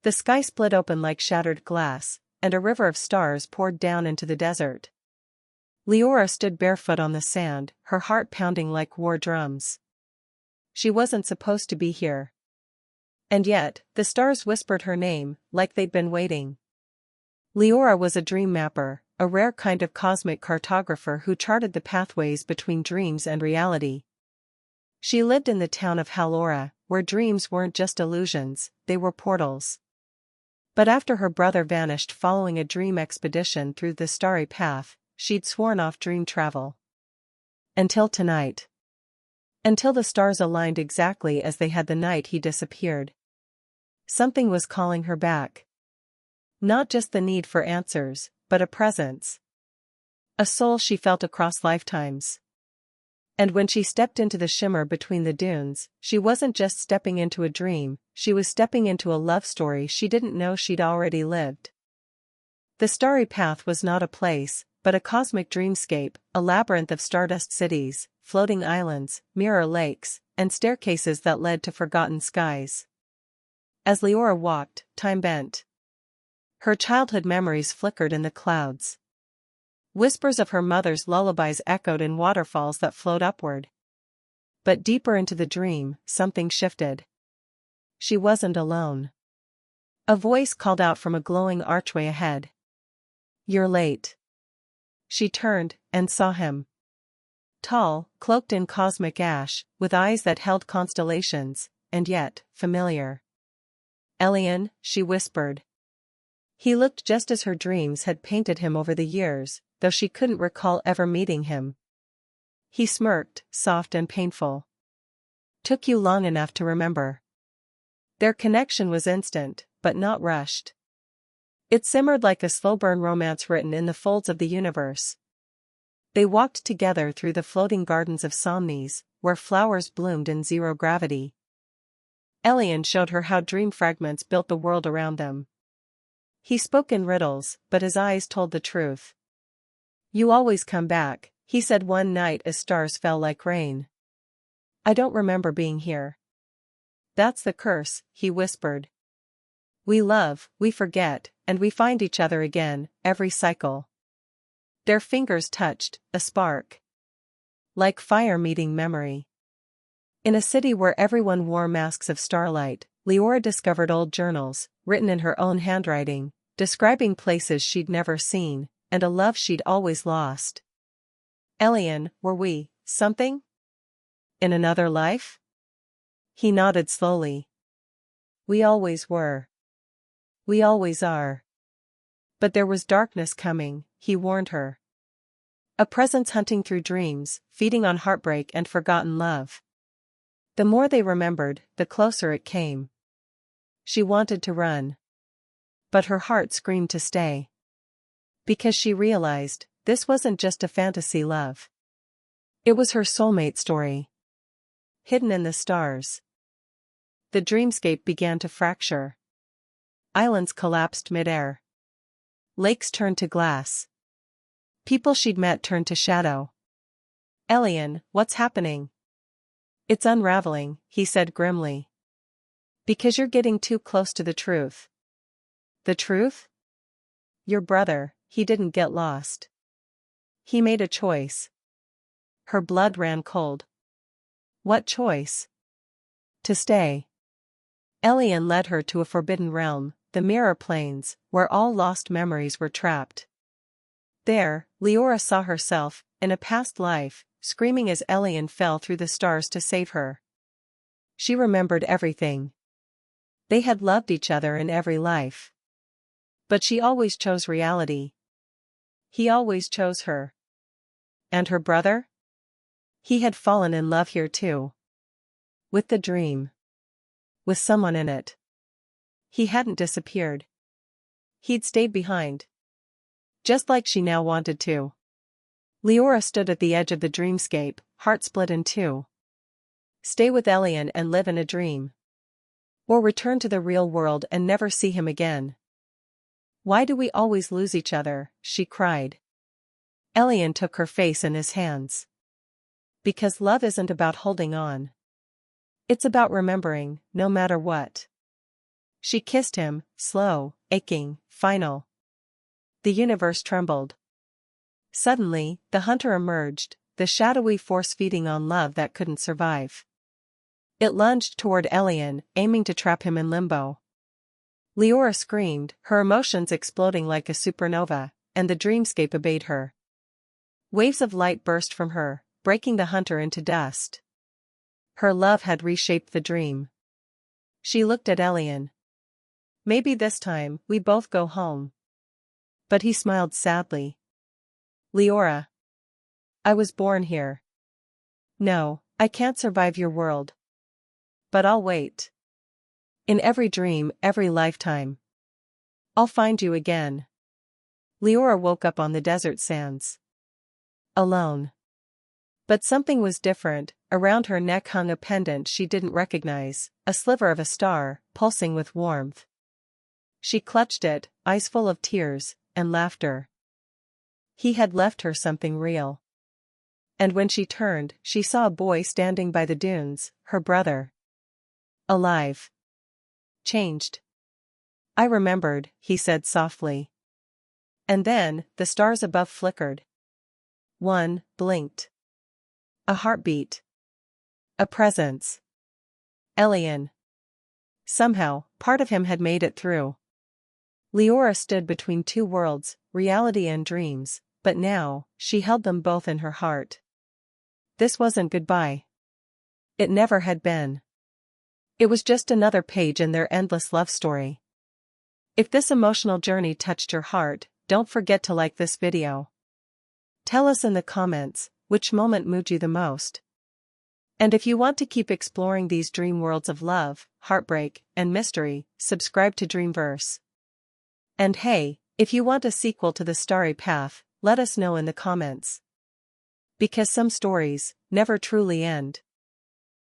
The sky split open like shattered glass, and a river of stars poured down into the desert. Liora stood barefoot on the sand, her heart pounding like war drums. She wasn't supposed to be here. And yet, the stars whispered her name, like they'd been waiting. Liora was a dream mapper, a rare kind of cosmic cartographer who charted the pathways between dreams and reality. She lived in the town of Halora, where dreams weren't just illusions, they were portals. But after her brother vanished following a dream expedition through the Starry Path, she'd sworn off dream travel. Until tonight. Until the stars aligned exactly as they had the night he disappeared. Something was calling her back. Not just the need for answers, but a presence. A soul she felt across lifetimes. And when she stepped into the shimmer between the dunes, she wasn't just stepping into a dream, she was stepping into a love story she didn't know she'd already lived. The Starry Path was not a place, but a cosmic dreamscape, a labyrinth of stardust cities, floating islands, mirror lakes, and staircases that led to forgotten skies. As Liora walked, time bent. Her childhood memories flickered in the clouds. Whispers of her mother's lullabies echoed in waterfalls that flowed upward. But deeper into the dream, something shifted. She wasn't alone. A voice called out from a glowing archway ahead. "You're late." She turned, and saw him. Tall, cloaked in cosmic ash, with eyes that held constellations, and yet, familiar. "Elian," she whispered. He looked just as her dreams had painted him over the years, though she couldn't recall ever meeting him. He smirked, soft and painful. "Took you long enough to remember." Their connection was instant, but not rushed. It simmered like a slow-burn romance written in the folds of the universe. They walked together through the floating gardens of Somnes, where flowers bloomed in zero gravity. Elian showed her how dream fragments built the world around them. He spoke in riddles, but his eyes told the truth. "You always come back," he said one night as stars fell like rain. "I don't remember being here." "That's the curse," he whispered. "We love, we forget, and we find each other again, every cycle." Their fingers touched, a spark. Like fire meeting memory. In a city where everyone wore masks of starlight, Liora discovered old journals, written in her own handwriting, describing places she'd never seen, and a love she'd always lost. "Elian, were we something? In another life?" He nodded slowly. "We always were. We always are." But there was darkness coming, he warned her. A presence hunting through dreams, feeding on heartbreak and forgotten love. The more they remembered, the closer it came. She wanted to run. But her heart screamed to stay. Because she realized, this wasn't just a fantasy love. It was her soulmate story. Hidden in the stars. The dreamscape began to fracture. Islands collapsed mid-air. Lakes turned to glass. People she'd met turned to shadow. "Elian, what's happening?" "It's unraveling," he said grimly. "Because you're getting too close to the truth." "The truth?" "Your brother, he didn't get lost. He made a choice." Her blood ran cold. "What choice?" "To stay." Elian led her to a forbidden realm, the mirror planes, where all lost memories were trapped. There, Liora saw herself, in a past life, screaming as Elian fell through the stars to save her. She remembered everything. They had loved each other in every life. But she always chose reality. He always chose her. And her brother? He had fallen in love here too. With the dream. With someone in it. He hadn't disappeared. He'd stayed behind. Just like she now wanted to. Liora stood at the edge of the dreamscape, heart split in two. Stay with Elian and live in a dream. Or return to the real world and never see him again. "Why do we always lose each other?" she cried. Elian took her face in his hands. "Because love isn't about holding on. It's about remembering, no matter what." She kissed him, slow, aching, final. The universe trembled. Suddenly, the hunter emerged, the shadowy force feeding on love that couldn't survive. It lunged toward Elian, aiming to trap him in limbo. Liora screamed, her emotions exploding like a supernova, and the dreamscape obeyed her. Waves of light burst from her, breaking the hunter into dust. Her love had reshaped the dream. She looked at Elian. Maybe this time, we both go home. But he smiled sadly. Liora. I was born here. No, I can't survive your world. But I'll wait. In every dream, every lifetime. I'll find you again. Liora woke up on the desert sands. Alone. But something was different. Around her neck hung a pendant she didn't recognize, a sliver of a star, pulsing with warmth. She clutched it, eyes full of tears and laughter. He had left her something real. And when she turned, she saw a boy standing by the dunes, her brother. Alive. Changed. I remembered, he said softly. And then, the stars above flickered. One blinked. A heartbeat. A presence. Elian. Somehow, part of him had made it through. Liora stood between two worlds, reality and dreams, but now, she held them both in her heart. This wasn't goodbye. It never had been. It was just another page in their endless love story. If this emotional journey touched your heart, don't forget to like this video. Tell us in the comments, which moment moved you the most. And if you want to keep exploring these dream worlds of love, heartbreak, and mystery, subscribe to Dreamverse. And hey, if you want a sequel to the Starry Path, let us know in the comments. Because some stories never truly end.